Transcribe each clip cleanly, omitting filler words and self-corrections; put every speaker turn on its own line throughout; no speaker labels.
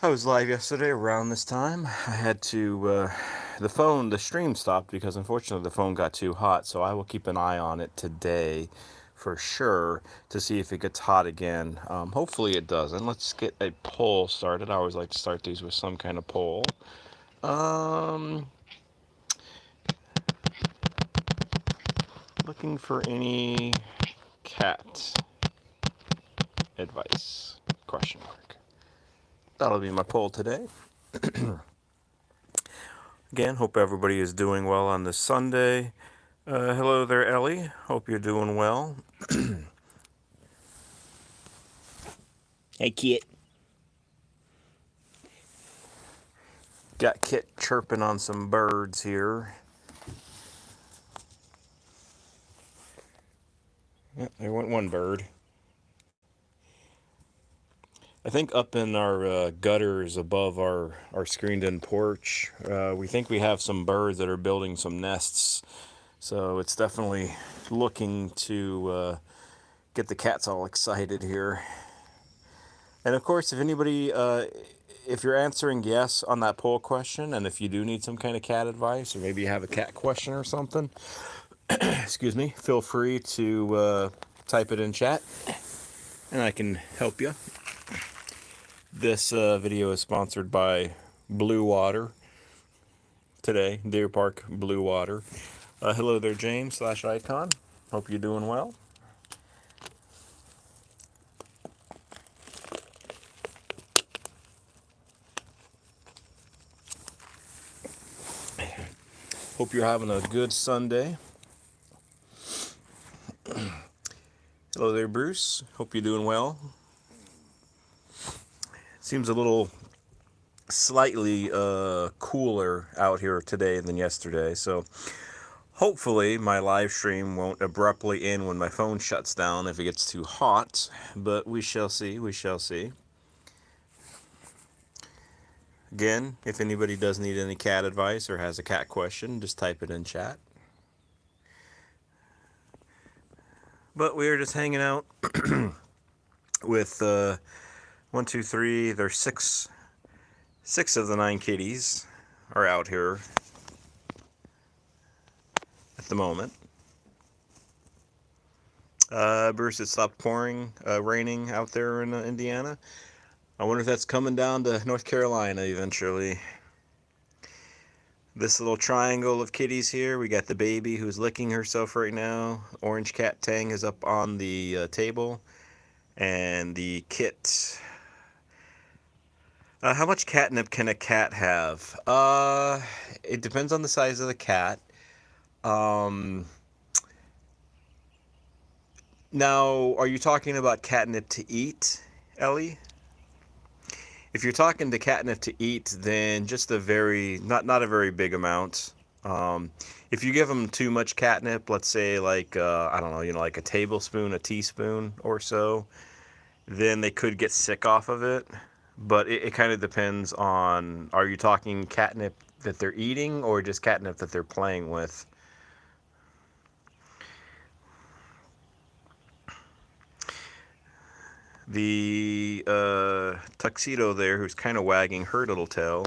I was live yesterday around this time. I had to, the stream stopped because unfortunately the phone got too hot, so I will keep an eye on it today for sure to see if it gets hot again. Hopefully it doesn't. Let's get a poll started. I always like to start these with some kind of poll. Um, Looking for any cat advice? Question mark. That'll be my poll today. Again, hope everybody is doing well on this Sunday. Hello there, Ellie. Hope you're doing well.
Hey, Kit.
Got Kit chirping on some birds here. Yeah, there went one bird. I think up in our gutters above our screened-in porch, we think we have some birds that are building some nests. So it's definitely looking to get the cats all excited here. And of course, if anybody, if you're answering yes on that poll question, and if you do need some kind of cat advice, or maybe you have a cat question or something, excuse me, feel free to type it in chat, and I can help you. This video is sponsored by Blue Water today, Deer Park Blue Water. Hello there, James / Icon. Hope you're doing well. Hope you're having a good Sunday. Hello there, Bruce. Hope you're doing well. Seems a little slightly cooler out here today than yesterday, so hopefully my live stream won't abruptly end when my phone shuts down if it gets too hot, but we shall see, we shall see. Again, if anybody does need any cat advice or has a cat question, just type it in chat. But we are just hanging out with 1, 2, 3. There's six of the 9 kitties are out here at the moment. Bruce, it stopped raining out there in Indiana. I wonder if that's coming down to North Carolina eventually. This little triangle of kitties here, we got the baby who's licking herself right now. Orange Cat Tang is up on the table. And the kit. How much catnip can a cat have? It depends on the size of the cat. Now, are you talking about catnip to eat, Ellie? If you're talking to catnip to eat, then just a very not a very big amount. If you give them too much catnip, let's say like I don't know, like a tablespoon, a teaspoon or so, then they could get sick off of it. But it kind of depends on, are you talking catnip that they're eating or just catnip that they're playing with? The tuxedo there, who's kind of wagging her little tail.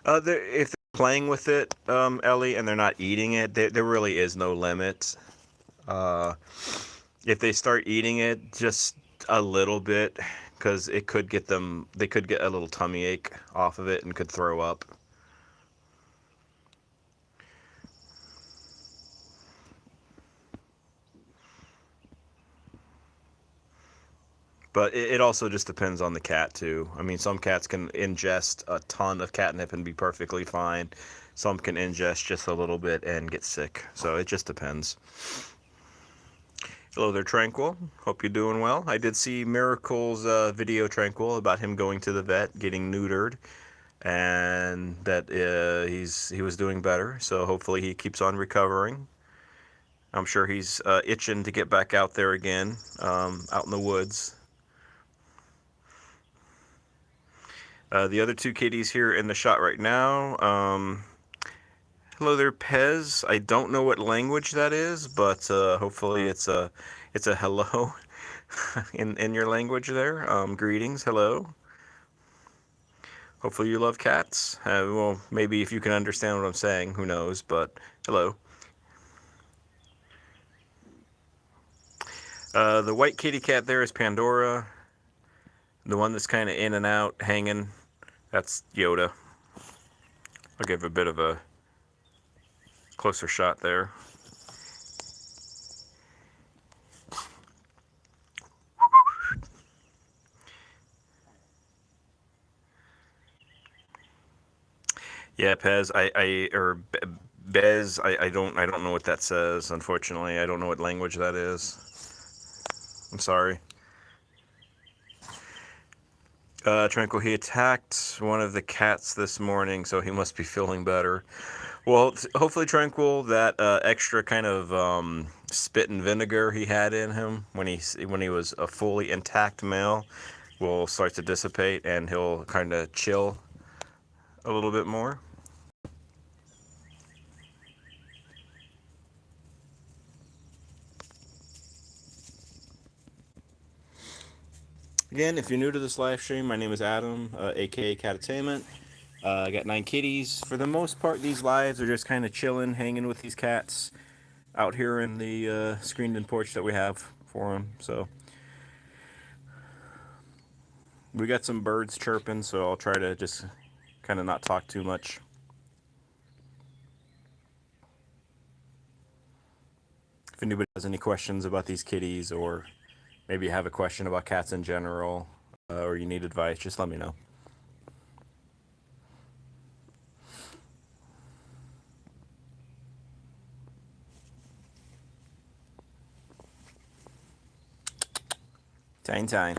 If they're playing with it, Ellie, and they're not eating it, there really is no limit. If they start eating it, just a little bit, because they could get a little tummy ache off of it and could throw up. But it also just depends on the cat, too. I mean, some cats can ingest a ton of catnip and be perfectly fine. Some can ingest just a little bit and get sick. So it just depends. Hello there, Tranquil. Hope you're doing well. I did see Miracle's video, Tranquil, about him going to the vet, getting neutered, and that he was doing better. So hopefully he keeps on recovering. I'm sure he's itching to get back out there again, out in the woods. The other 2 kitties here in the shot right now. Hello there, Pez. I don't know what language that is, but hopefully it's a hello. in your language there. Greetings, hello. Hopefully you love cats. Well, maybe if you can understand what I'm saying, who knows, but hello. The white kitty cat there is Pandora. The one that's kind of in and out, hanging, that's Yoda. I'll give a bit of a closer shot there. Yeah, Pez, or Bez, I don't know what that says, unfortunately. I don't know what language that is. I'm sorry. Tranquil, he attacked one of the cats this morning, so he must be feeling better. Well, hopefully, Tranquil, that extra kind of spit and vinegar he had in him when he was a fully intact male will start to dissipate, and he'll kind of chill a little bit more. Again, if you're new to this live stream, my name is Adam, aka Catattainment. I got 9 kitties. For the most part, these lives are just kind of chilling, hanging with these cats out here in the screened-in porch that we have for them. So we got some birds chirping, so I'll try to just kind of not talk too much. If anybody has any questions about these kitties, or maybe you have a question about cats in general, or you need advice, just let me know. Tiny.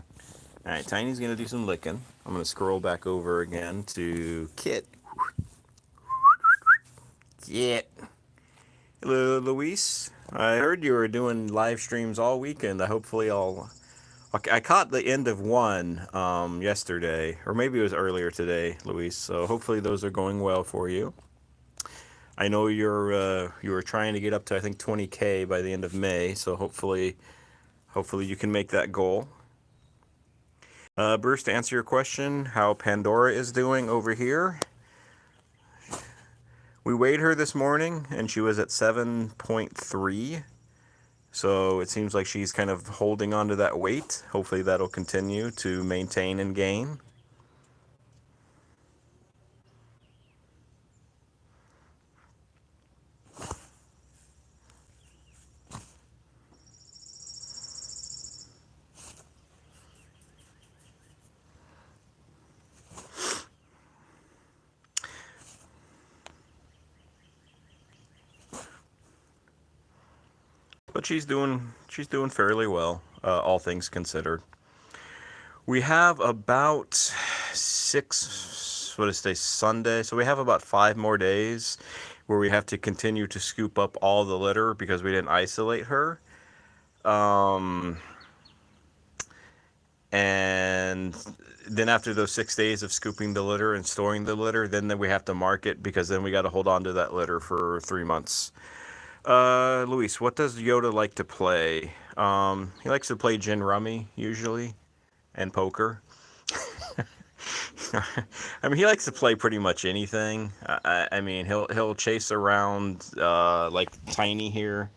Alright, Tiny's going to do some licking. I'm going to scroll back over again to Kit. Kit. Hello, Luis. I heard you were doing live streams all weekend. I caught the end of one yesterday, or maybe it was earlier today, Luis. So hopefully those are going well for you. I know you were trying to get up to, I think, 20K by the end of May. So hopefully you can make that goal. Bruce, to answer your question, how Pandora is doing over here. We weighed her this morning, and she was at 7.3. So it seems like she's kind of holding on to that weight. Hopefully that'll continue to maintain and gain. But she's doing fairly well, all things considered. We have about Sunday, so we have about 5 more days where we have to continue to scoop up all the litter because we didn't isolate her. And then after those 6 days of scooping the litter and storing the litter, then we have to mark it, because then we got to hold on to that litter for 3 months. Luis, what does Yoda like to play? He likes to play gin rummy, usually, and poker. I mean, he likes to play pretty much anything. I mean, he'll chase around, like Tiny here.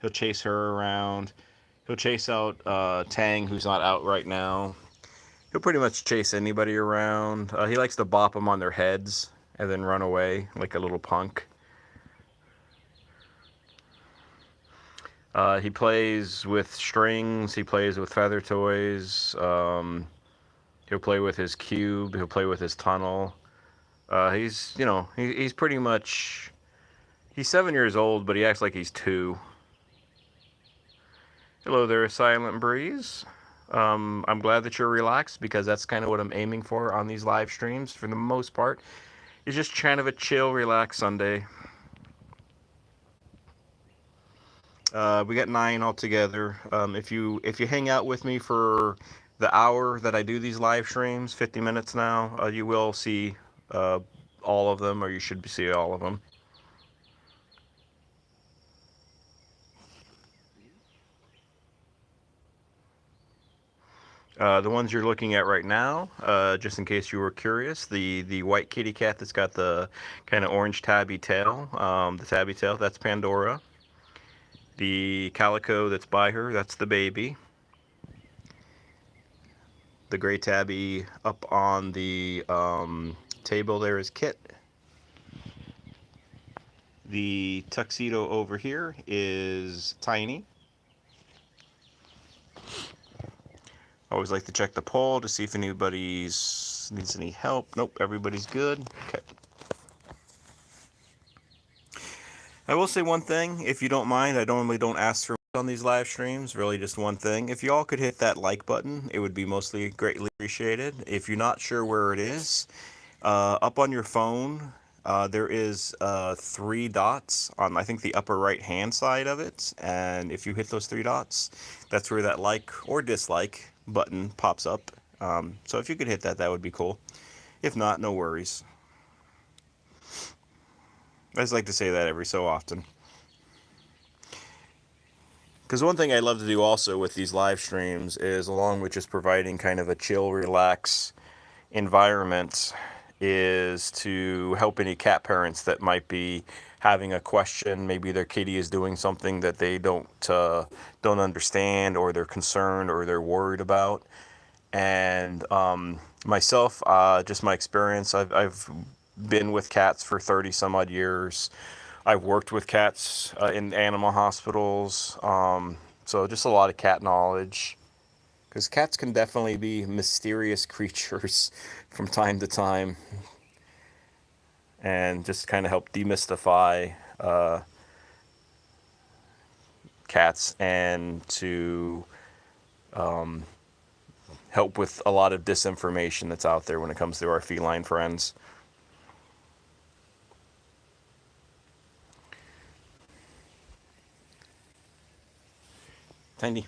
He'll chase her around. He'll chase out Tang, who's not out right now. He'll pretty much chase anybody around. He likes to bop them on their heads and then run away like a little punk. He plays with strings. He plays with feather toys. He'll play with his cube. He'll play with his tunnel. He's pretty much... He's 7 years old, but he acts like he's 2. Hello there, Silent Breeze. I'm glad that you're relaxed, because that's kind of what I'm aiming for on these live streams for the most part. It's just kind of a chill, relaxed Sunday. We got 9 altogether. If you hang out with me for the hour that I do these live streams, 50 minutes now, you will see all of them, or you should see all of them. The ones you're looking at right now, just in case you were curious, the white kitty cat that's got the kind of orange tabby tail, the tabby tail, that's Pandora. The calico that's by her, that's the baby. The gray tabby up on the table there is Kit. The tuxedo over here is Tiny. I always like to check the poll to see if anybody needs any help. Nope, everybody's good. Okay. I will say one thing, if you don't mind. I normally don't ask for much on these live streams, really just one thing. If you all could hit that like button, it would be mostly greatly appreciated. If you're not sure where it is, up on your phone, there is 3 dots on, I think, the upper right hand side of it. And if you hit those 3 dots, that's where that like or dislike button pops up. So if you could hit that, that would be cool. If not, no worries. I just like to say that every so often. Because one thing I love to do also with these live streams is, along with just providing kind of a chill, relax environment, is to help any cat parents that might be having a question. Maybe their kitty is doing something that they don't understand, or they're concerned, or they're worried about. And myself, just my experience, I've been with cats for 30 some odd years. I've worked with cats in animal hospitals, so just a lot of cat knowledge. Because cats can definitely be mysterious creatures from time to time, and just kind of help demystify cats, and to help with a lot of disinformation that's out there when it comes to our feline friends. Tiny.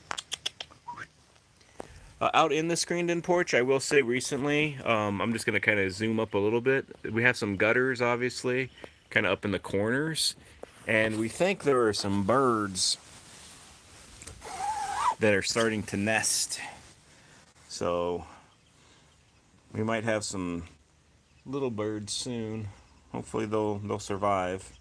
Out in the screened-in porch, I will say recently, I'm just going to kind of zoom up a little bit. We have some gutters, obviously, kind of up in the corners. And we think there are some birds that are starting to nest. So we might have some little birds soon. Hopefully they'll survive.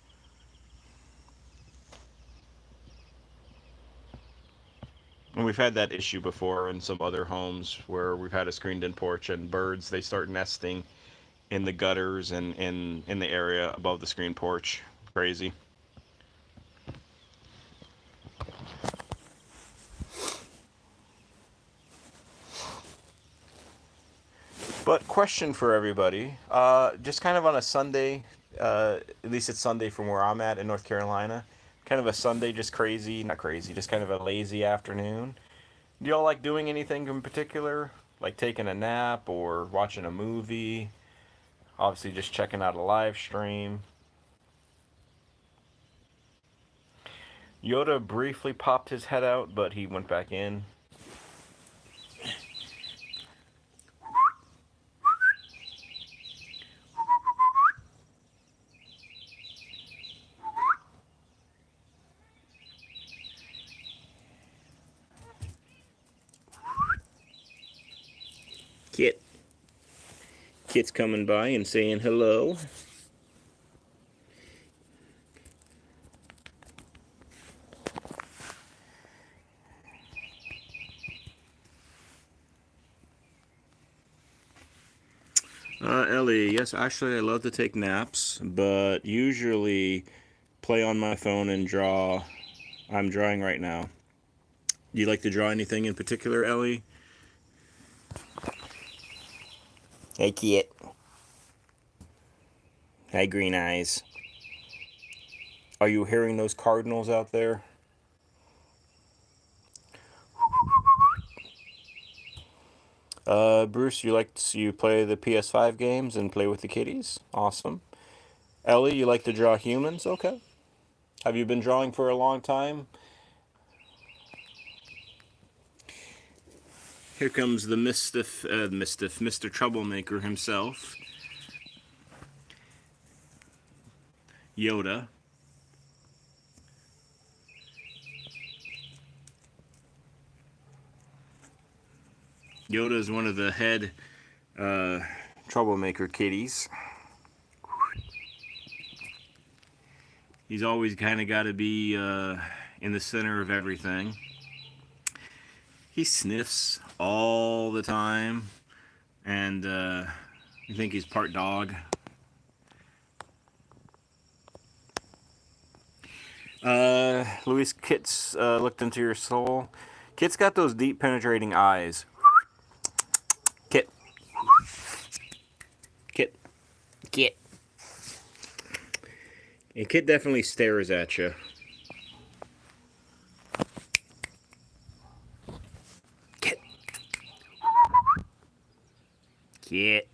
And we've had that issue before in some other homes where we've had a screened-in porch, and birds, they start nesting in the gutters and in the area above the screen porch. Crazy. But question for everybody, just kind of on a Sunday, at least it's Sunday from where I'm at in North Carolina, kind of a Sunday, just crazy, not crazy, just kind of a lazy afternoon. Do y'all like doing anything in particular? Like taking a nap or watching a movie? Obviously just checking out a live stream. Yoda briefly popped his head out, but he went back in. Kit. Kit's coming by and saying hello. Ellie, yes, actually I love to take naps, but usually play on my phone and draw. I'm drawing right now. Do you like to draw anything in particular, Ellie? Hey, Kit. Hi, Green Eyes. Are you hearing those cardinals out there? Bruce, you play the PS5 games and play with the kitties? Awesome. Ellie, you like to draw humans? Okay. Have you been drawing for a long time? Here comes the Mr. Troublemaker himself. Yoda. Yoda is one of the head troublemaker kitties. He's always kind of got to be in the center of everything. He sniffs all the time, and I think he's part dog. Luis, Kit's looked into your soul. Kit's got those deep penetrating eyes. Kit. Kit.
Kit.
And Kit definitely stares at you. Kit.
Kit.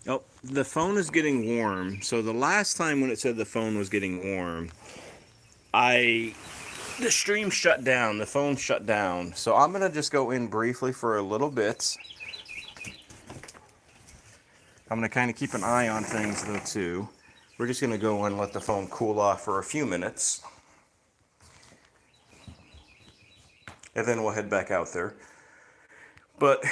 Oh, the phone is getting warm. So the last time when it said the phone was getting warm, the stream shut down. The phone shut down. So I'm gonna just go in briefly for a little bit. I'm gonna kind of keep an eye on things though too. We're just gonna go and let the phone cool off for a few minutes, and then we'll head back out there. But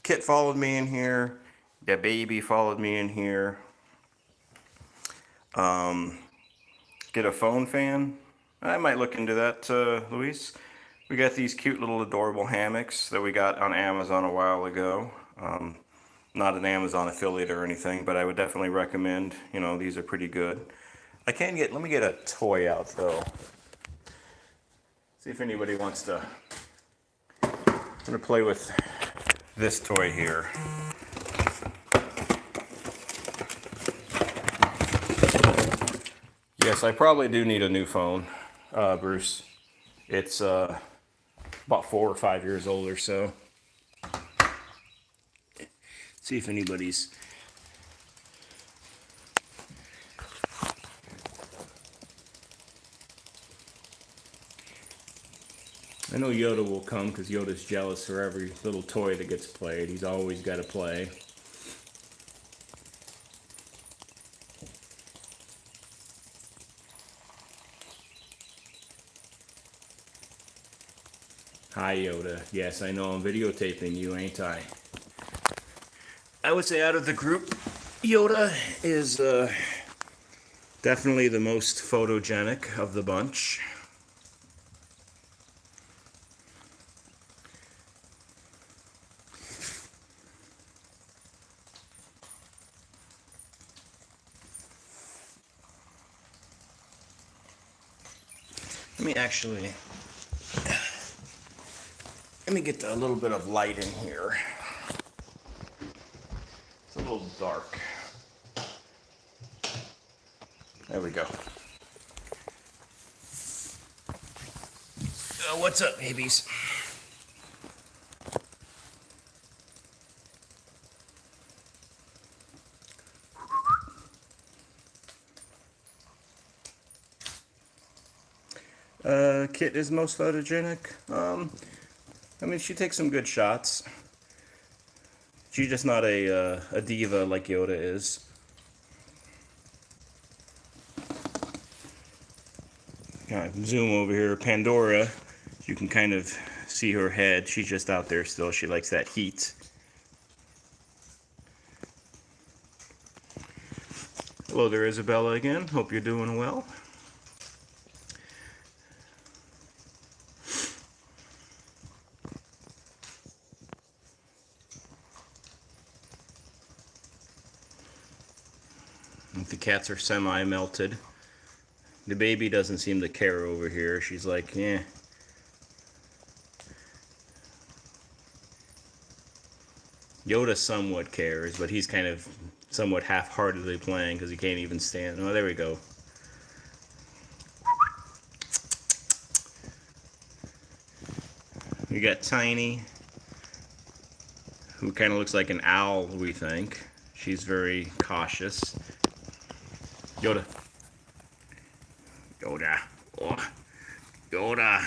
Kit followed me in here. The baby followed me in here. Get a phone fan. I might look into that, Luis. We got these cute little adorable hammocks that we got on Amazon a while ago. Not an Amazon affiliate or anything, but I would definitely recommend. You know, these are pretty good. Let me get a toy out though. See if anybody wants to. I'm gonna play with this toy here. Yes, I probably do need a new phone, Bruce. It's about 4 or 5 years old or so. See if anybody's. I know Yoda will come because Yoda's jealous for every little toy that gets played. He's always got to play. Hi, Yoda. Yes, I know I'm videotaping you, ain't I? I would say out of the group, Yoda is definitely the most photogenic of the bunch. Let me get a little bit of light in here. It's a little dark. There we go. What's up, babies? Kit is most photogenic. I mean, she takes some good shots. She's just not a diva like Yoda is. Kind of zoom over here. Pandora, you can kind of see her head. She's just out there still. She likes that heat. Hello there, Isabella again. Hope you're doing well. The cats are semi-melted. The baby doesn't seem to care over here. She's like, eh. Yoda somewhat cares, but he's kind of somewhat half-heartedly playing because he can't even stand. Oh, there we go. We got Tiny, who kind of looks like an owl, we think. She's very cautious. Yoda. Yoda. Oh. Yoda.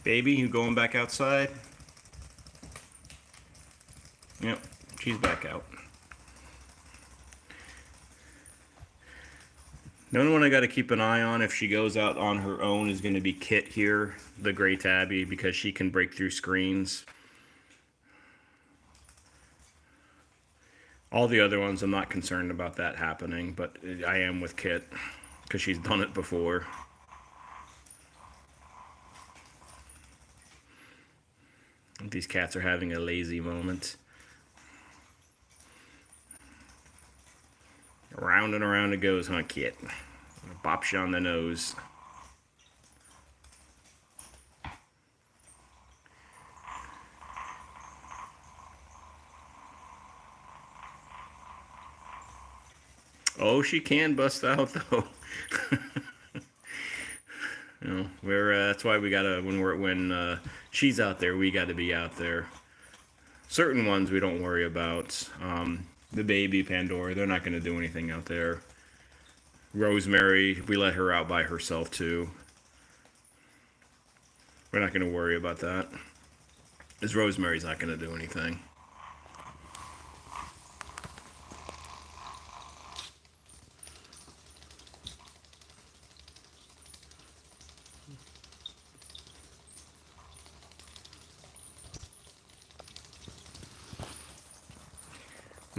Baby, you going back outside? Yep, she's back out. The only one I got to keep an eye on if she goes out on her own is going to be Kit here, the gray tabby, because she can break through screens. All the other ones, I'm not concerned about that happening, but I am with Kit because she's done it before. These cats are having a lazy moment. Around and around it goes, huh, Kit? Bops you on the nose. Oh, she can bust out though. You know, that's why we gotta when she's out there, we gotta be out there. Certain ones we don't worry about. The baby Pandora, they're not gonna do anything out there. Rosemary, we let her out by herself too. We're not gonna worry about that, because Rosemary's not gonna do anything.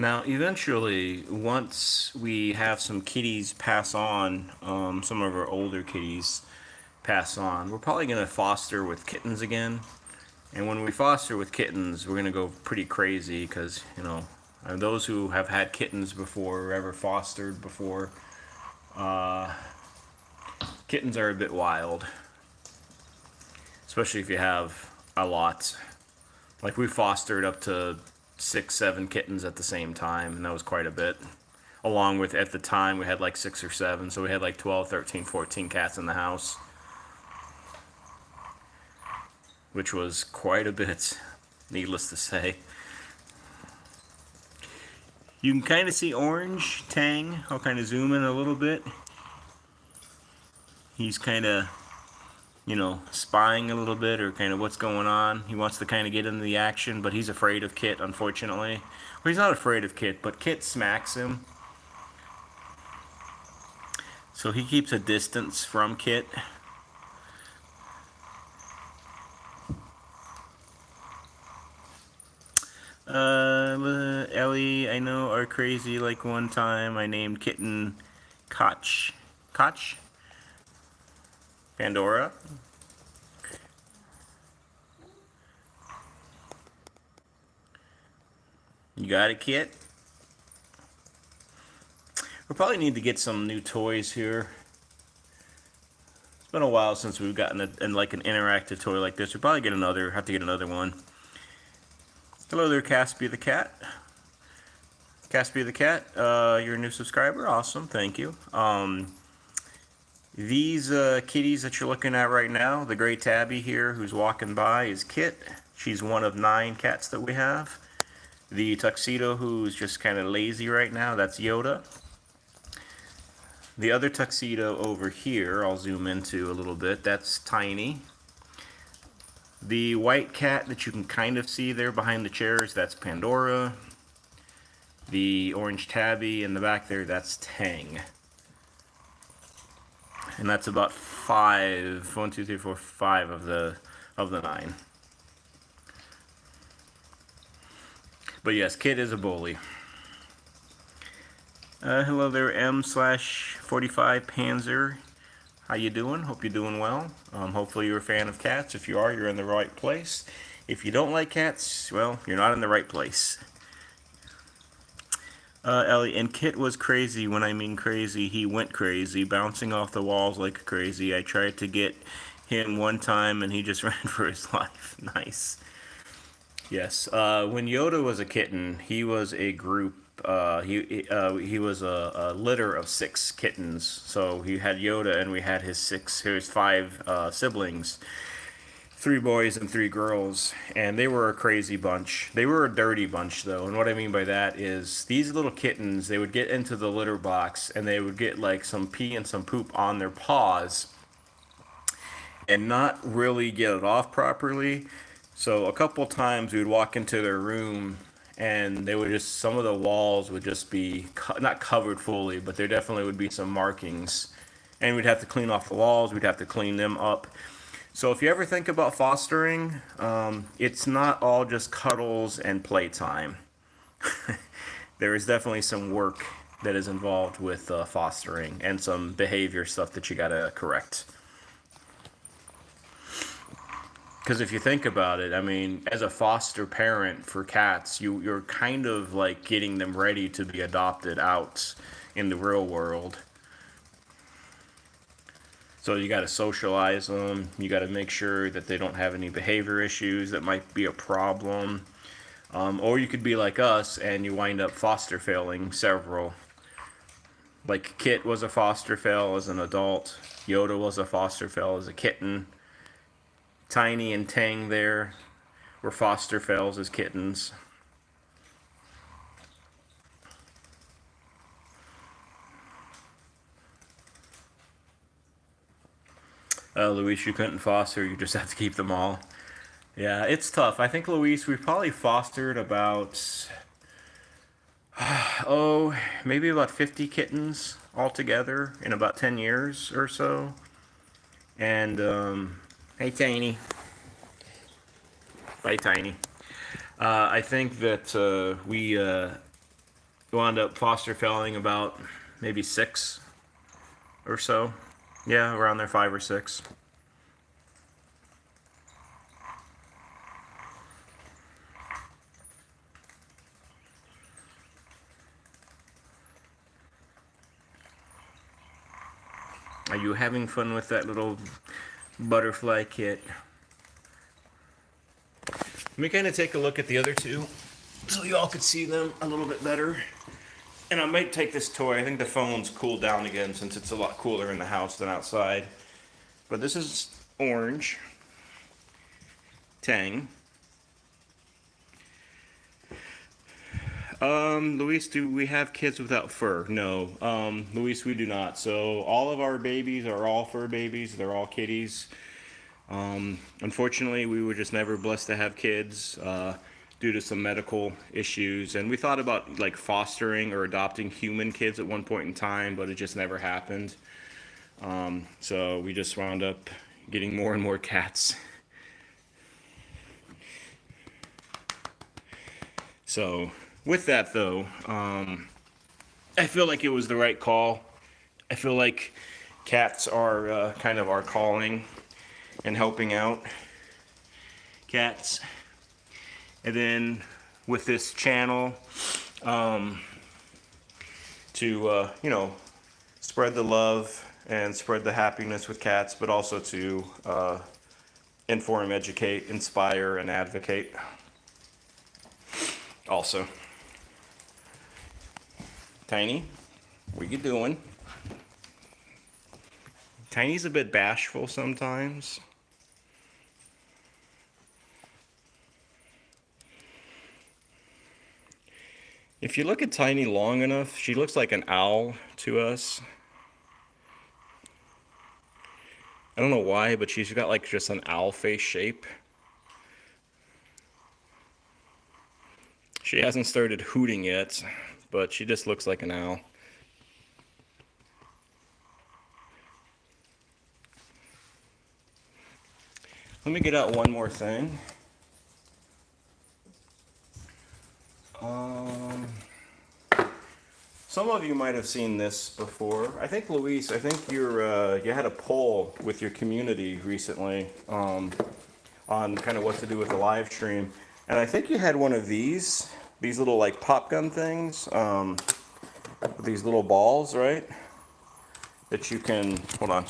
Now, eventually, once we have some kitties pass on, some of our older kitties pass on, we're probably going to foster with kittens again. And when we foster with kittens, we're going to go pretty crazy because, you know, those who have had kittens before or ever fostered before, kittens are a bit wild. Especially if you have a lot. Like we fostered up to 6, 7 kittens at the same time, and that was quite a bit. Along with, at the time, we had like 6 or 7, so we had like 12, 13, 14 cats in the house. Which was quite a bit, needless to say. You can kind of see Orange Tang. I'll kind of zoom in a little bit. He's kind of, you know, spying a little bit, or kind of what's going on. He wants to kind of get into the action, but he's afraid of Kit, unfortunately. Well, he's not afraid of Kit, but Kit smacks him. So he keeps a distance from Kit. Ellie, I know, are crazy. Like one time I named kitten Koch. Koch? Pandora? You got it, Kit? We'll probably need to get some new toys here. It's been a while since we've gotten like an interactive toy like this. We'll probably have to get another one. Hello there, Caspia the cat. Caspia the cat, you're a new subscriber. Awesome, thank you. These kitties that you're looking at right now, the gray tabby here who's walking by is Kit. She's one of 9 cats that we have. The tuxedo who's just kind of lazy right now, that's Yoda. The other tuxedo over here, I'll zoom into a little bit, that's Tiny. The white cat that you can kind of see there behind the chairs, that's Pandora. The orange tabby in the back there, that's Tang. And that's about 5, 1, 2, 3, 4, 5 of the 9. But yes, Kit is a bully. Hello there, M/45 Panzer. How you doing? Hope you're doing well. Hopefully you're a fan of cats. If you are, you're in the right place. If you don't like cats, well, you're not in the right place. Ellie, and Kit was crazy. When I mean crazy, he went crazy, bouncing off the walls like crazy. I tried to get him one time, and he just ran for his life. Nice. Yes. When Yoda was a kitten, he was a group. He was a litter of 6 kittens. So he had Yoda, and we had his 5 siblings. 3 boys and 3 girls, and they were a crazy bunch. They were a dirty bunch, though, and what I mean by that is these little kittens, they would get into the litter box, and they would get like some pee and some poop on their paws, and not really get it off properly. So a couple times we would walk into their room, and they would just, some of the walls would just be not covered fully, but there definitely would be some markings, and we'd have to clean off the walls. We'd have to clean them up. So if you ever think about fostering, it's not all just cuddles and playtime. There is definitely some work that is involved with fostering, and some behavior stuff that you gotta correct. Because if you think about it, I mean, as a foster parent for cats, you're kind of like getting them ready to be adopted out in the real world. So you got to socialize them. You got to make sure that they don't have any behavior issues that might be a problem. Or you could be like us and you wind up foster failing several. Like Kit was a foster fail as an adult. Yoda was a foster fail as a kitten. Tiny and Tang there were foster fails as kittens. Luis, you couldn't foster, you just have to keep them all. Yeah, it's tough. I think, Luis, we probably fostered about, maybe about 50 kittens altogether in about 10 years or so. And, hey, Tiny. Bye, Tiny. I think that we wound up foster failing about maybe 6 or so. Yeah, around there, 5 or 6. Are you having fun with that little butterfly Kit? Let me kind of take a look at the other two so you all could see them a little bit better. And I might take this toy. I think the phone's cooled down again since it's a lot cooler in the house than outside. But this is Orange. Tang. Luis, do we have kids without fur? No. Luis, we do not. So all of our babies are all fur babies. They're all kitties. Unfortunately, we were just never blessed to have kids due to some medical issues. And we thought about like fostering or adopting human kids at one point in time, but it just never happened. So we just wound up getting more and more cats. So with that though, I feel like it was the right call. I feel like cats are kind of our calling and helping out cats. And then with this channel, to spread the love and spread the happiness with cats, but also to inform, educate, inspire, and advocate. Also, Tiny, what you doing? Tiny's a bit bashful sometimes. If you look at Tiny long enough, she looks like an owl to us. I don't know why, but she's got like just an owl face shape. She hasn't started hooting yet, but she just looks like an owl. Let me get out one more thing. Some of you might have seen this before. I think, Luis, I think you had a poll with your community recently on kind of what to do with the live stream. And I think you had one of these little like pop gun things, with these little balls, right? That you can, hold on,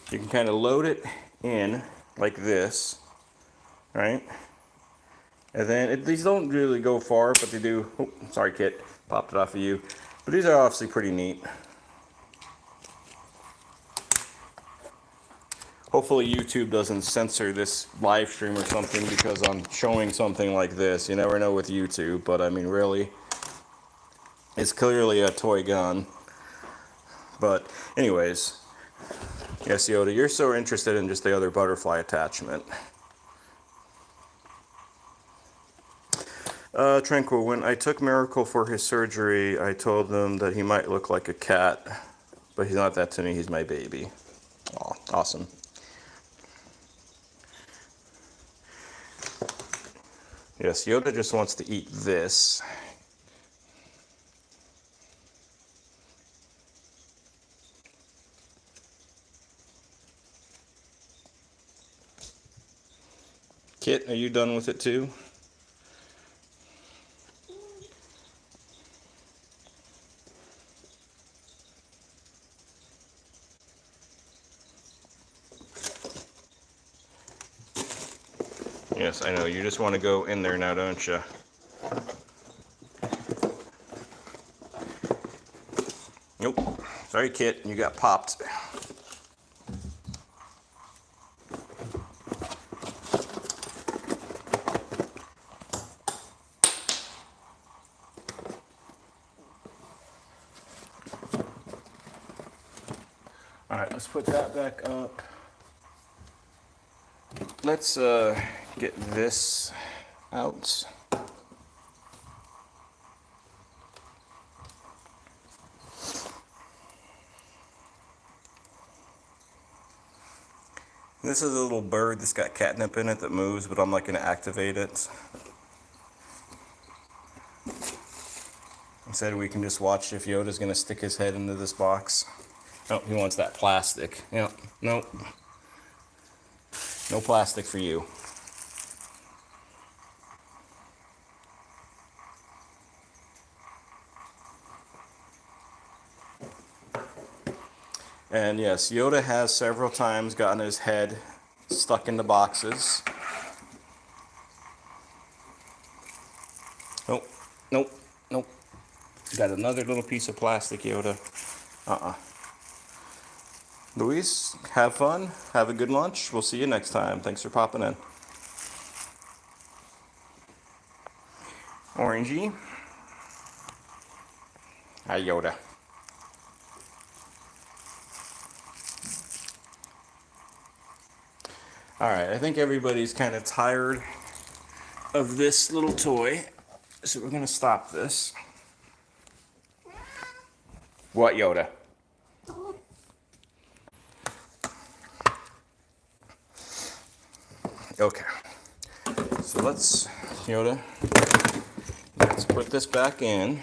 you can kind of load it in like this, right? And then these don't really go far, but they do. Oh, sorry, Kit, popped it off of you. But these are obviously pretty neat. Hopefully YouTube doesn't censor this live stream or something because I'm showing something like this. You never know with YouTube, but I mean, really, it's clearly a toy gun. But anyways, yes, Yoda, you're so interested in just the other butterfly attachment. Tranquil, when I took Miracle for his surgery, I told him that he might look like a cat, but he's not that to me, he's my baby. Aw, awesome. Yes, Yoda just wants to eat this. Kit, are you done with it too? Yes, I know. You just want to go in there now, don't you? Nope. Sorry, Kit. You got popped. All right, let's put that back up. Let's get this out. This is a little bird that's got catnip in it that moves, but I'm not going to activate it. Instead, we can just watch if Yoda's going to stick his head into this box. Oh, he wants that plastic. Yep, nope. No plastic for you. And yes, Yoda has several times gotten his head stuck in the boxes. Nope, nope, nope. Got another little piece of plastic, Yoda. Luis, have fun. Have a good lunch. We'll see you next time. Thanks for popping in. Orangey. Hi, Yoda. Alright, I think everybody's kind of tired of this little toy, so we're going to stop this. What, Yoda? Okay. So let's, Yoda, let's put this back in.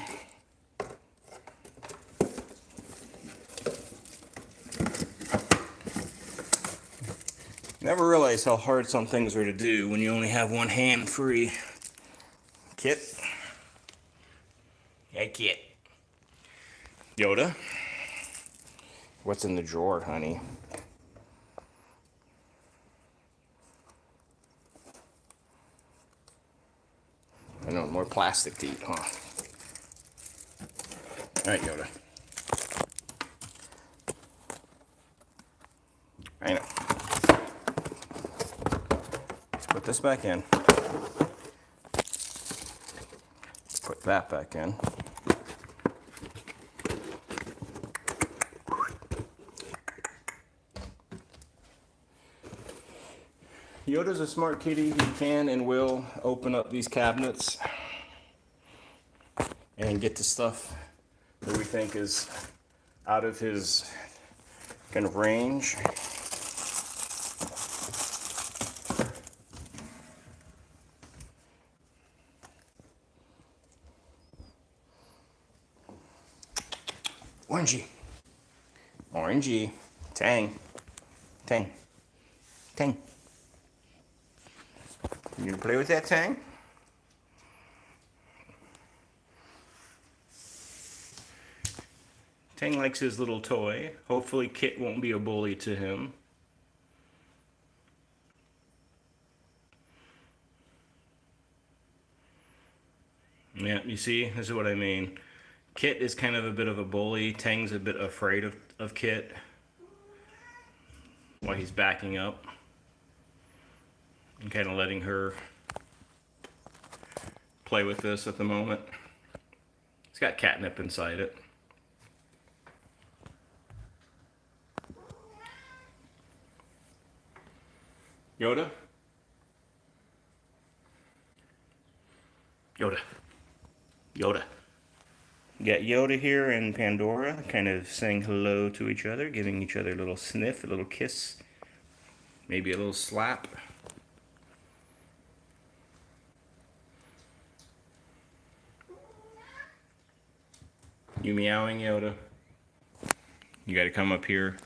Never realize how hard some things are to do when you only have one hand free. Kit.
Hey, Kit.
Yoda. What's in the drawer, honey? I know, more plastic to eat, huh? All right, Yoda. I know. Let's put this back in. Let's put that back in. Yoda's a smart kitty. He can and will open up these cabinets and get to stuff that we think is out of his kind of range. Orangey. Orangey. Tang. Tang. Tang. You gonna play with that, Tang? Tang likes his little toy. Hopefully Kit won't be a bully to him. Yeah, you see, this is what I mean. Kit is kind of a bit of a bully. Tang's a bit afraid of Kit while he's backing up and kind of letting her play with this at the moment. It's got catnip inside it. Yoda?
Yoda. Yoda. Got Yoda here and Pandora kind of saying hello to each other, giving each other a little sniff, a little kiss, maybe a little slap. You meowing, Yoda? You gotta come up here.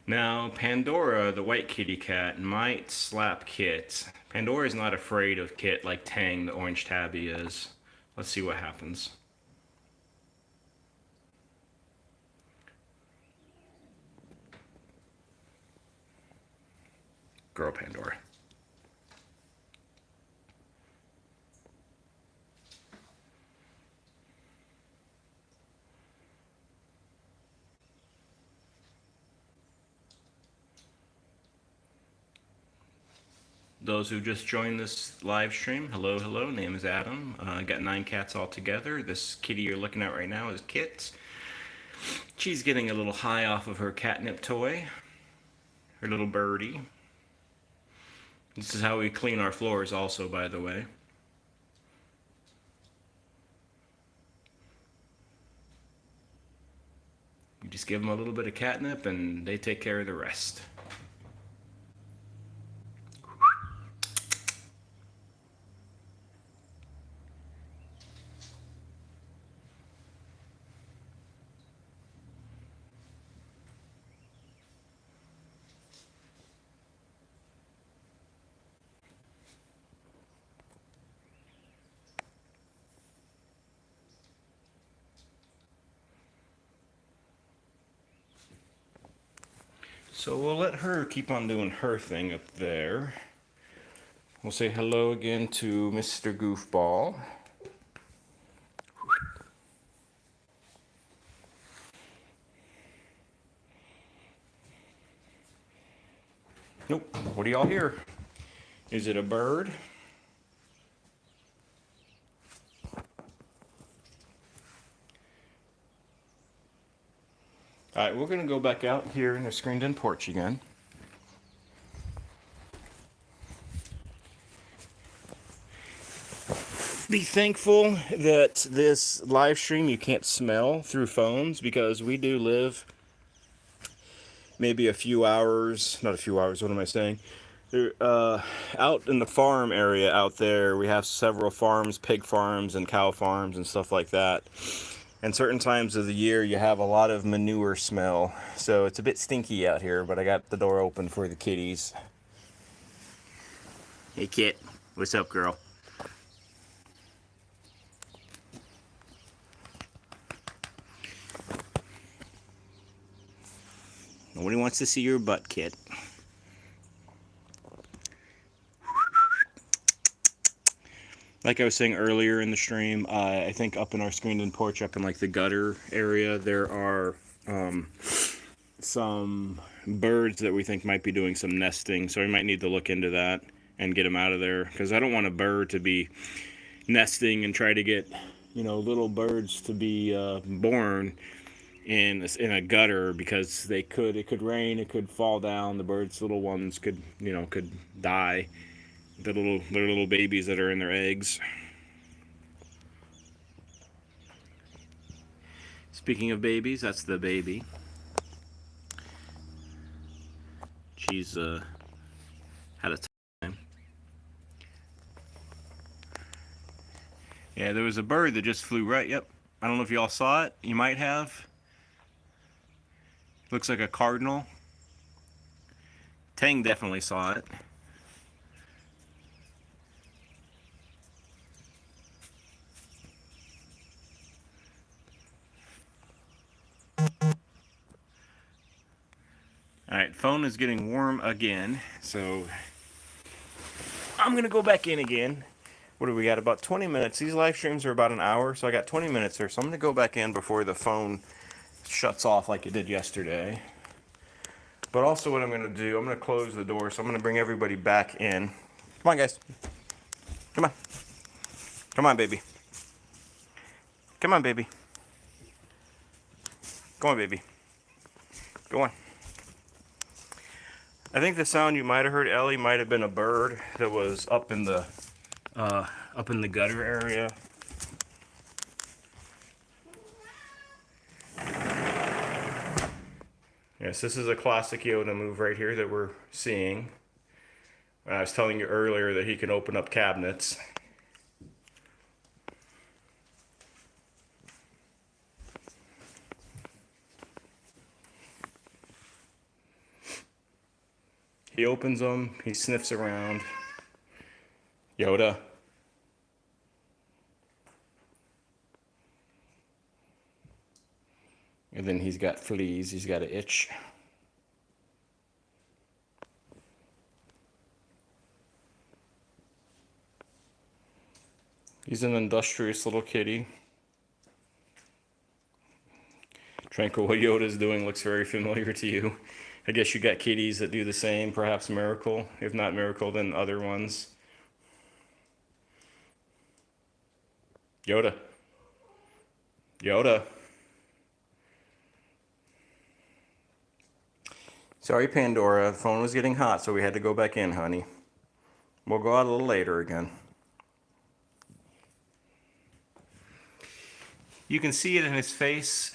Now, Pandora, the white kitty cat, might slap Kit. Pandora is not afraid of Kit like Tang, the orange tabby, is. Let's see what happens. Girl Pandora. Those who just joined this live stream, hello, hello. Name is Adam. Got 9 cats all together. This kitty you're looking at right now is Kit. She's getting a little high off of her catnip toy, her little birdie. This is how we clean our floors also, by the way. You just give them a little bit of catnip and they take care of the rest. So we'll let her keep on doing her thing up there. We'll say hello again to Mr. Goofball. Nope. What do y'all hear? Is it a bird? Alright, we're going to go back out here in the screened-in porch again. Be thankful that this live stream you can't smell through phones, because we do live maybe a few hours, not a few hours, what am I saying? Out in the farm area out there, we have several farms, pig farms and cow farms and stuff like that. And certain times of the year you have a lot of manure smell. So it's a bit stinky out here, but I got the door open for the kitties.
Hey, Kit. What's up, girl? Nobody wants to see your butt, Kit.
Like I was saying earlier in the stream, I think up in our screened-in porch, up in like the gutter area, there are some birds that we think might be doing some nesting. So we might need to look into that and get them out of there, because I don't want a bird to be nesting and try to get, you know, little birds to be born in a gutter, because it could rain, it could fall down, the birds, little ones could, you know, could die. Their little babies that are in their eggs. Speaking of babies, that's the baby. She's had a time. Yeah, there was a bird that just flew right. Yep. I don't know if y'all saw it. You might have. Looks like a cardinal. Tang definitely saw it. Alright, phone is getting warm again, so I'm going to go back in again. What do we got? About 20 minutes. These live streams are about an hour, so I got 20 minutes here. So I'm going to go back in before the phone shuts off like it did yesterday. But also what I'm going to do, I'm going to close the door, so I'm going to bring everybody back in. Come on, guys. Come on. Come on, baby. Come on, baby. Go on, baby. Go on. I think the sound you might have heard, Ellie, might have been a bird that was up in the gutter area. Yes, this is a classic Yoda move right here that we're seeing. I was telling you earlier that he can open up cabinets. He opens them, he sniffs around. Yoda. And then he's got fleas, he's got an itch. He's an industrious little kitty. Tranquil, what Yoda's doing looks very familiar to you. I guess you got kitties that do the same, perhaps Miracle. If not Miracle, then other ones. Yoda. Yoda. Sorry, Pandora. The phone was getting hot, so we had to go back in, honey. We'll go out a little later again. You can see it in his face.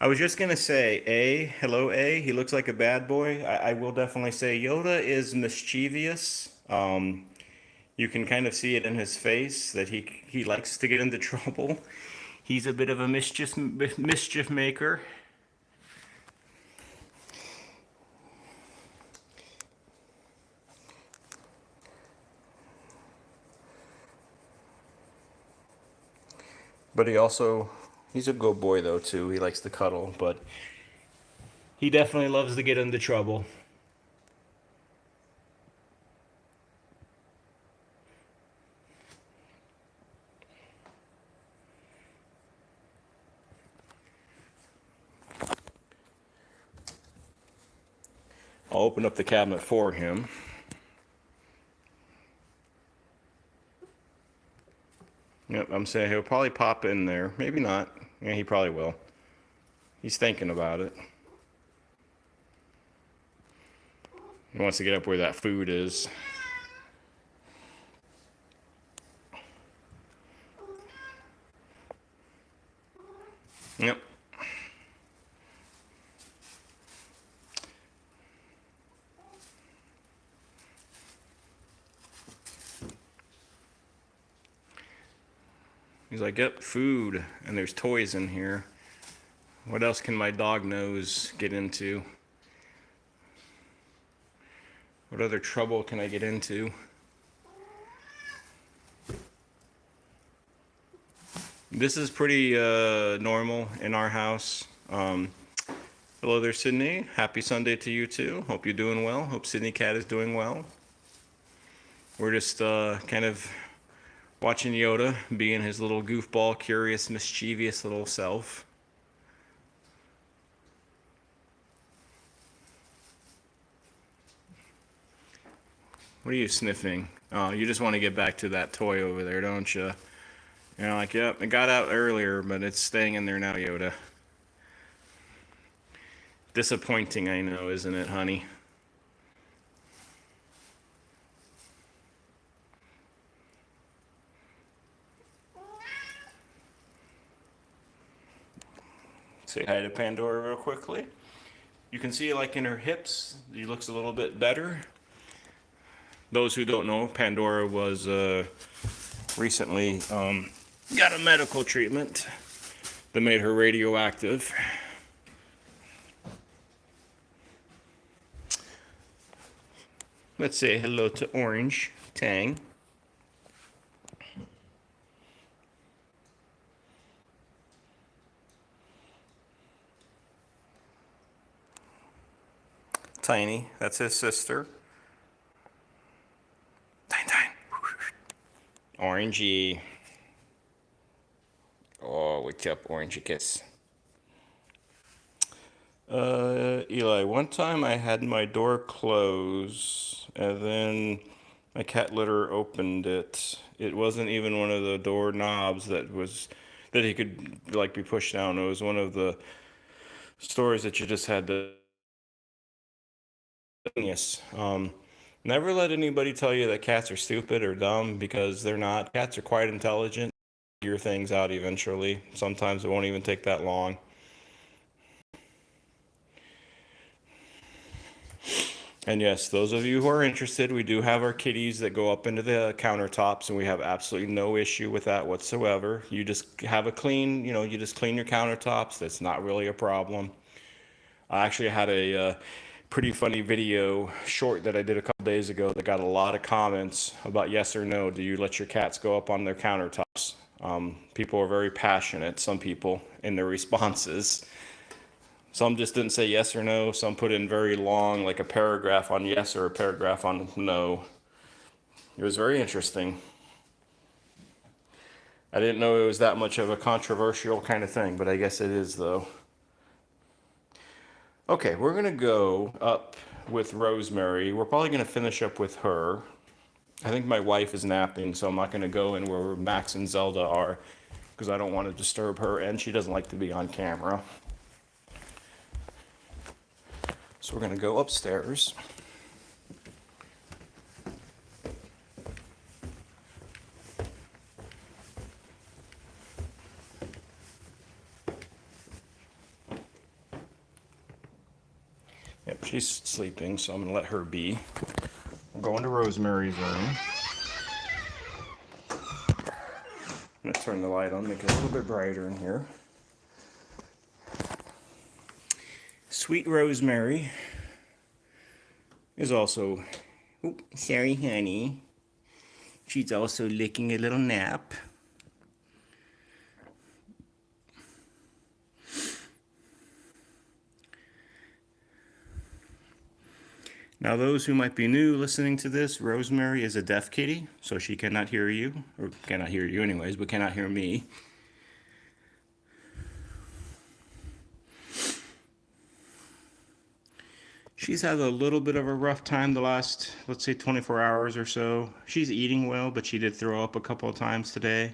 I was just gonna say, hello, he looks like a bad boy. I will definitely say Yoda is mischievous. You can kind of see it in his face that he likes to get into trouble. He's a bit of a mischief maker. But he's a good boy though too. He likes to cuddle, but he definitely loves to get into trouble. I'll open up the cabinet for him. Yep, I'm saying he'll probably pop in there. Maybe not. Yeah, he probably will. He's thinking about it. He wants to get up where that food is. Yep. He's like, yep, food, and there's toys in here. What else can my dog nose get into? What other trouble can I get into? This is pretty normal in our house. Hello there, Sydney. Happy Sunday to you too. Hope you're doing well. Hope Sydney Cat is doing well. We're just kind of watching Yoda being his little goofball, curious, mischievous little self. What are you sniffing? Oh, you just want to get back to that toy over there, don't you? You're like, yep, it got out earlier, but it's staying in there now, Yoda. Disappointing, I know, isn't it, honey? Say hi to Pandora real quickly. You can see, like, in her hips, she looks a little bit better. Those who don't know, Pandora was recently got a medical treatment that made her radioactive. Let's say hello to Orange Tang. Tiny, that's his sister. Tiny. Orangey. Oh, what's up, Orangey Kiss? Eli, one time I had my door closed and then my cat litter opened it. It wasn't even one of the door knobs that that he could like be pushed down. It was one of the stories that you just had to. Yes. Never let anybody tell you that cats are stupid or dumb, because they're not. Cats are quite intelligent. Figure things out eventually. Sometimes it won't even take that long. And yes, those of you who are interested, we do have our kitties that go up into the countertops, and we have absolutely no issue with that whatsoever. You just have a clean, you just clean your countertops. That's not really a problem. I actually had a pretty funny video short that I did a couple days ago that got a lot of comments about yes or no. Do you let your cats go up on their countertops? People are very passionate, some people, in their responses. Some just didn't say yes or no. Some put in very long, like a paragraph on yes or a paragraph on no. It was very interesting. I didn't know it was that much of a controversial kind of thing, but I guess it is, though. Okay, we're going to go up with Rosemary. We're probably going to finish up with her. I think my wife is napping, so I'm not going to go in where Max and Zelda are, because I don't want to disturb her, and she doesn't like to be on camera. So we're going to go upstairs. Yep, she's sleeping, so I'm going to let her be. We're going to Rosemary's room. I'm going to turn the light on, make it a little bit brighter in here. Sweet Rosemary is also, sorry honey, she's also licking a little nap. Now, those who might be new listening to this, Rosemary is a deaf kitty, so she cannot hear you, or cannot hear you anyways, but cannot hear me. She's had a little bit of a rough time the last, let's say, 24 hours or so. She's eating well, but she did throw up a couple of times today,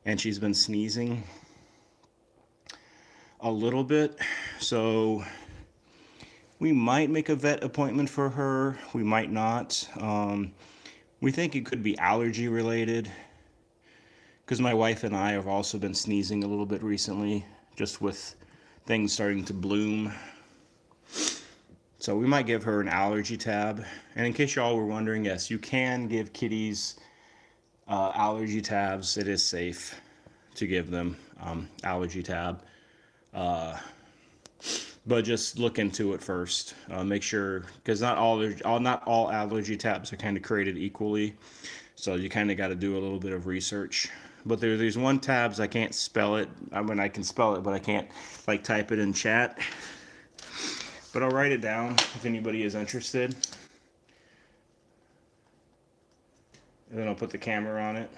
and she's been sneezing a little bit, so we might make a vet appointment for her. We might not. We think it could be allergy related, because my wife and I have also been sneezing a little bit recently, just with things starting to bloom. So we might give her an allergy tab. And in case y'all were wondering, yes, you can give kitties allergy tabs. It is safe to give them allergy tab. But just look into it first. Make sure, because not all allergy tabs are kind of created equally. So you kind of got to do a little bit of research. But there's one tabs, I can't spell it. I mean, I can spell it, but I can't like type it in chat. But I'll write it down if anybody is interested. And then I'll put the camera on it.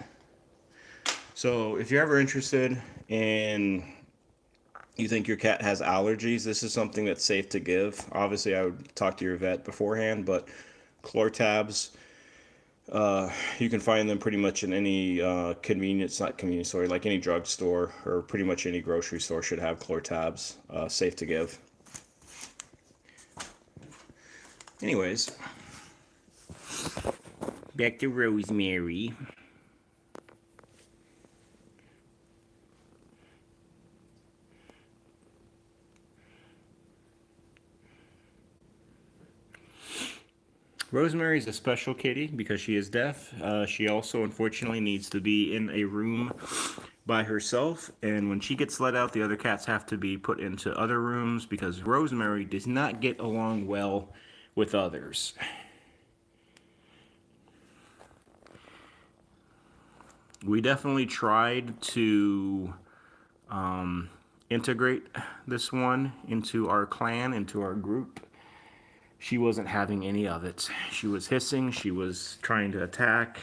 So if you're ever interested in, you think your cat has allergies, this is something that's safe to give. Obviously, I would talk to your vet beforehand, but Chlortabs, you can find them pretty much in any not convenience store, like any drugstore or pretty much any grocery store should have Chlortabs, safe to give. Anyways, back to Rosemary. Rosemary is a special kitty because she is deaf. She also, unfortunately, needs to be in a room by herself. And when she gets let out, the other cats have to be put into other rooms because Rosemary does not get along well with others. We definitely tried to integrate this one into our clan, into our group. She wasn't having any of it. She was hissing. She was trying to attack.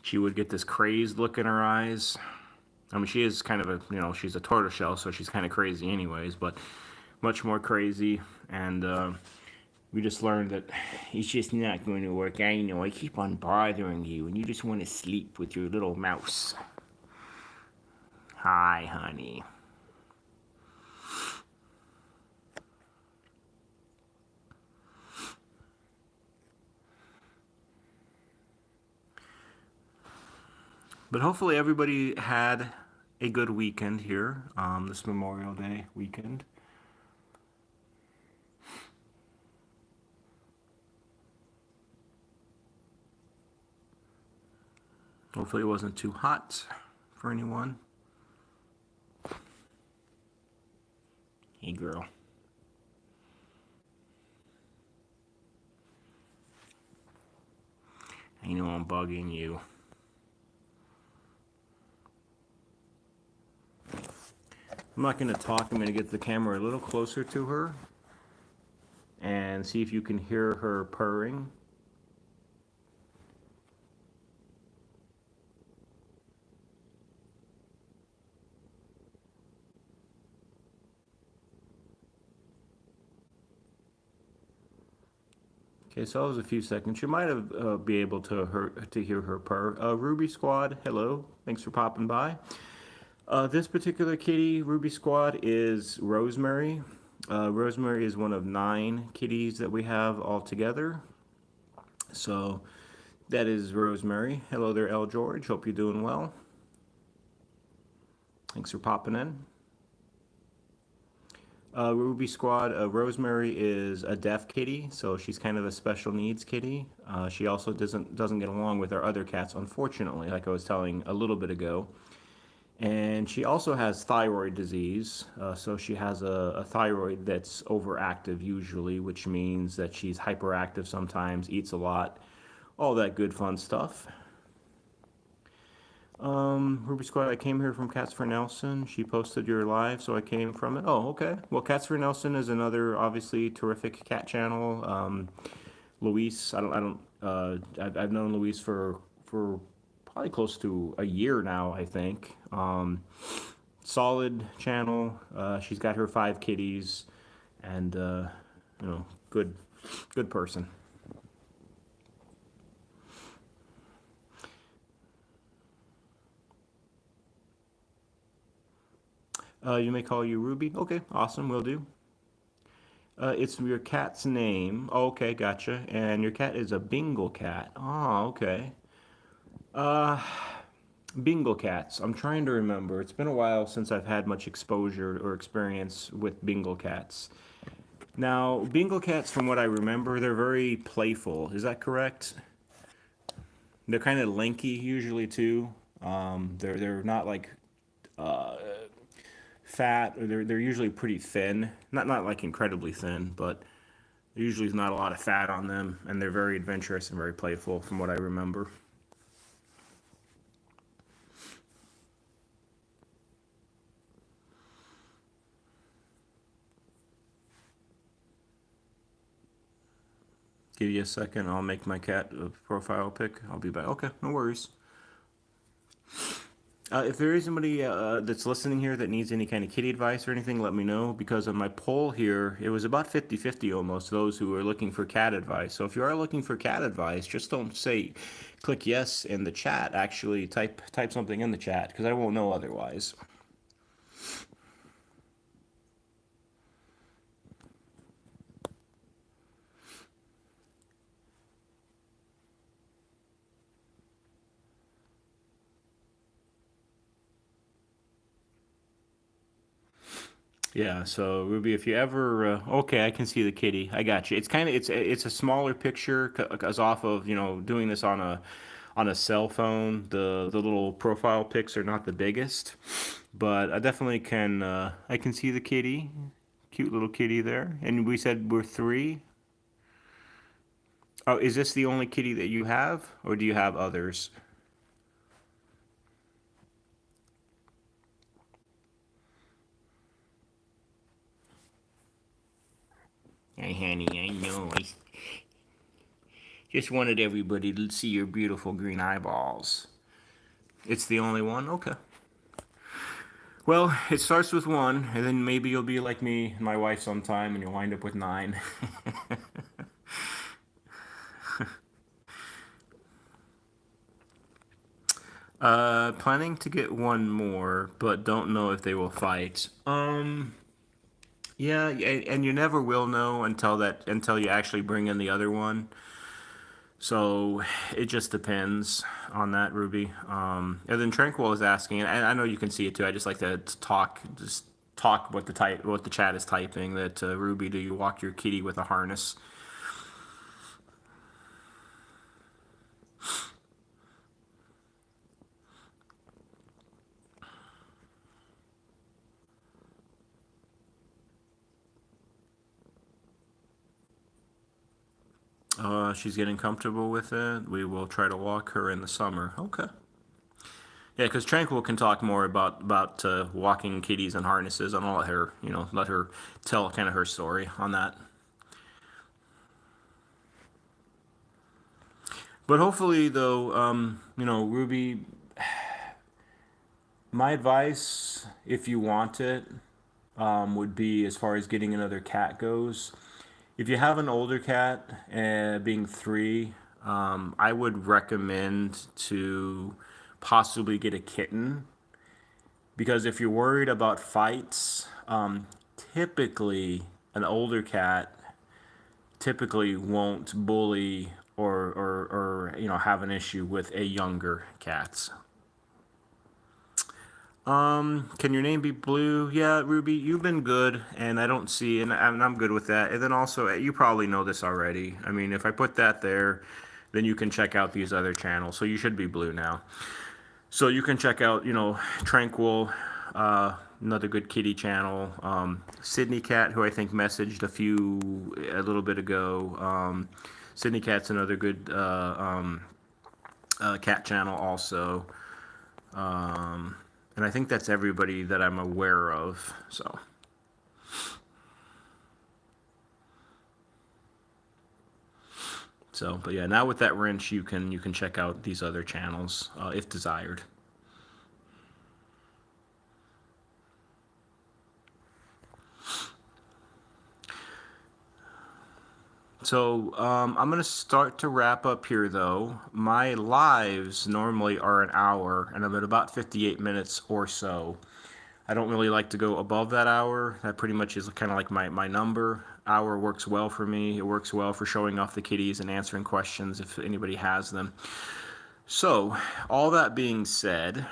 She would get this crazed look in her eyes. I mean, she is kind of a, she's a tortoiseshell, so she's kind of crazy anyways, but much more crazy. And we just learned that it's just not going to work. I know, I keep on bothering you, and you just want to sleep with your little mouse.
Hi, honey.
But hopefully everybody had a good weekend here, this Memorial Day weekend. Hopefully it wasn't too hot for anyone.
Hey, girl. I know I'm bugging you.
I'm not going to talk. I'm going to get the camera a little closer to her and see if you can hear her purring. Okay, so that was a few seconds. You might have be able to hear her purr. Ruby Squad, hello. Thanks for popping by. This particular kitty, Ruby Squad, is Rosemary. Rosemary is one of 9 kitties that we have all together. So that is Rosemary. Hello there, L. George. Hope you're doing well. Thanks for popping in. Ruby Squad, Rosemary is a deaf kitty, so she's kind of a special needs kitty. She also doesn't get along with our other cats, unfortunately, like I was telling a little bit ago. And she also has thyroid disease, so she has a thyroid that's overactive usually, which means that she's hyperactive sometimes, eats a lot, all that good fun stuff. Ruby Squad, I came here from Cats for Nelson. She posted your live, so I came from it. Oh, okay. Well, Cats for Nelson is another obviously terrific cat channel. Luis, I've known Luis for probably close to a year now, I think. Solid channel. She's got her 5 kitties, and you know, good person. You may call you Ruby. Okay, awesome, will do. It's your cat's name. Oh, okay, gotcha. And your cat is a Bengal cat. Oh, okay. Bengal cats. I'm trying to remember. It's been a while since I've had much exposure or experience with Bengal cats. Now, Bengal cats, from what I remember, they're very playful. Is that correct? They're kind of lanky usually too. They're not like fat. Or they're usually pretty thin. Not like incredibly thin, but there usually is not a lot of fat on them, and they're very adventurous and very playful, from what I remember. Give you a second. I'll make my cat a profile pic. I'll be back. Okay, no worries. If there is somebody that's listening here that needs any kind of kitty advice or anything, let me know, because on my poll here, it was about 50-50 almost, those who are looking for cat advice. So if you are looking for cat advice, just don't say click yes in the chat. Actually, type something in the chat, because I won't know otherwise. Yeah, so Ruby, if you ever okay, I can see the kitty. I got you. It's kind of it's a smaller picture because off of doing this on a cell phone, the little profile pics are not the biggest, but I definitely can I can see the kitty, cute little kitty there. And we said we're 3. Oh, is this the only kitty that you have, or do you have others?
Hey, honey, I know. I just wanted everybody to see your beautiful green eyeballs.
It's the only one? Okay. Well, it starts with 1, and then maybe you'll be like me and my wife sometime, and you'll wind up with 9.
planning to get one more, but don't know if they will fight. Yeah, and you never will know until you actually bring in the other one. So it just depends on that, Ruby. And then Tranquil is asking, and I know you can see it too. I just like to talk what the chat is typing. That Ruby, do you walk your kitty with a harness? She's getting comfortable with it. We will try to walk her in the summer. Okay. Yeah, because Tranquil can talk more about walking kitties and harnesses, and I'll let her, let her tell kind of her story on that. But hopefully, though, Ruby, my advice, if you want it, would be as far as getting another cat goes. If you have an older cat, being 3, I would recommend to possibly get a kitten, because if you're worried about fights, typically an older cat typically won't bully or have an issue with a younger cat. Can your name be Blue? Yeah, Ruby, you've been good, and I don't see, and I'm good with that. And then also, you probably know this already. I mean, if I put that there, then you can check out these other channels. So you should be Blue now. So you can check out, Tranquil, another good kitty channel. Sydney Cat, who I think messaged a little bit ago. Sydney Cat's another good cat channel also. And I think that's everybody that I'm aware of. So, but yeah, now with that wrench, you can check out these other channels if desired. So I'm going to start to wrap up here, though. My lives normally are an hour, and I'm at about 58 minutes or so. I don't really like to go above that hour. That pretty much is kind of like my number. Hour works well for me. It works well for showing off the kitties and answering questions if anybody has them. So, all that being said,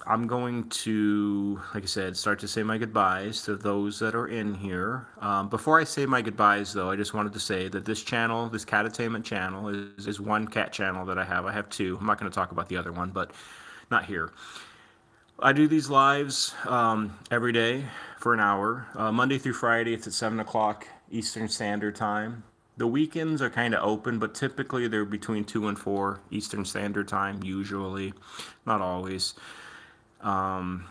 I'm going to, like I said, start to say my goodbyes to those that are in here. Before I say my goodbyes, though, I just wanted to say that this channel, this Catainment channel, is one cat channel that I have. I have 2. I'm not going to talk about the other one, but not here. I do these lives every day for an hour. Monday through Friday, it's at 7 o'clock Eastern Standard Time. The weekends are kind of open, but typically they're between 2 and 4 Eastern Standard Time, usually. Not always. And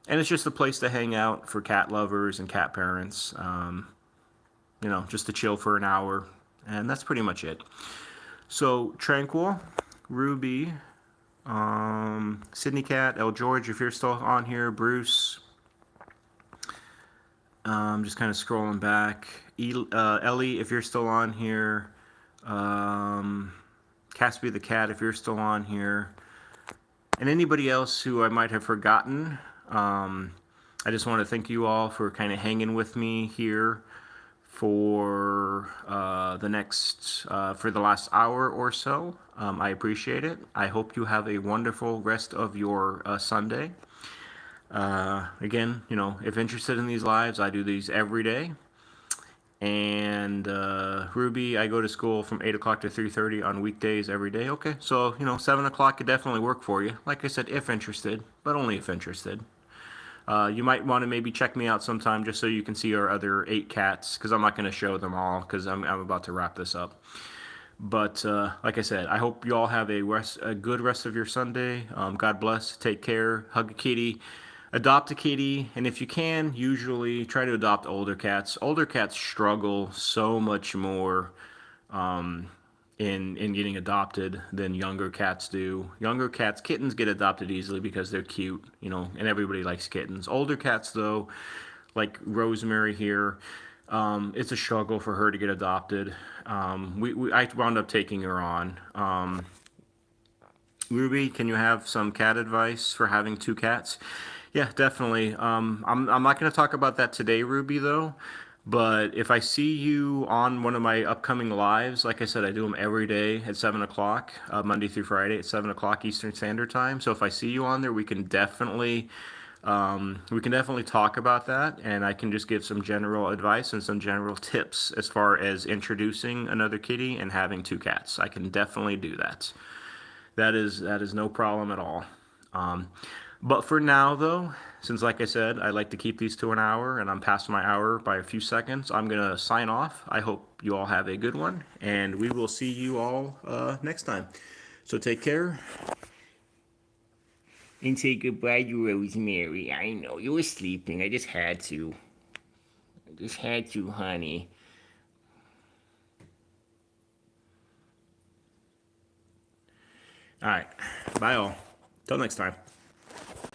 it's just a place to hang out for cat lovers and cat parents, just to chill for an hour, and that's pretty much it. So, Tranquil, Ruby, Sydney Cat, El George, if you're still on here, Bruce, just kind of scrolling back, Ellie, if you're still on here, Caspi the Cat, if you're still on here, and anybody else who I might have forgotten. I just want to thank you all for kind of hanging with me here for the last hour or so. I appreciate it. I hope you have a wonderful rest of your Sunday. Again, if interested in these lives, I do these every day. And Ruby, I go to school from 8 o'clock to 3:30 on weekdays every day. Okay, so 7 o'clock could definitely work for you. Like I said, if interested, but only if interested. You might want to maybe check me out sometime just so you can see our other 8 cats, because I'm not going to show them all because I'm about to wrap this up. But like I said, I hope you all have a good rest of your Sunday. God bless. Take care. Hug a kitty. Adopt a kitty, and if you can, usually try to adopt older cats. Older cats struggle so much more in getting adopted than younger cats do. Younger cats, kittens get adopted easily because they're cute, and everybody likes kittens. Older cats, though, like Rosemary here, it's a struggle for her to get adopted. I wound up taking her on. Ruby, can you have some cat advice for having two cats? Yeah, definitely. I'm not going to talk about that today, Ruby, though. But if I see you on one of my upcoming lives, like I said, I do them every day at 7 o'clock, Monday through Friday at 7 o'clock Eastern Standard Time. So if I see you on there, we can definitely talk about that, and I can just give some general advice and some general tips as far as introducing another kitty and having two cats. I can definitely do that. That is no problem at all. But for now, though, since like I said, I like to keep these to an hour, and I'm past my hour by a few seconds, I'm gonna sign off. I hope you all have a good one, and we will see you all next time. So take care.
And say goodbye to Rosemary. I know you were sleeping. I just had to. I just had to, honey.
All right, bye all. Till next time.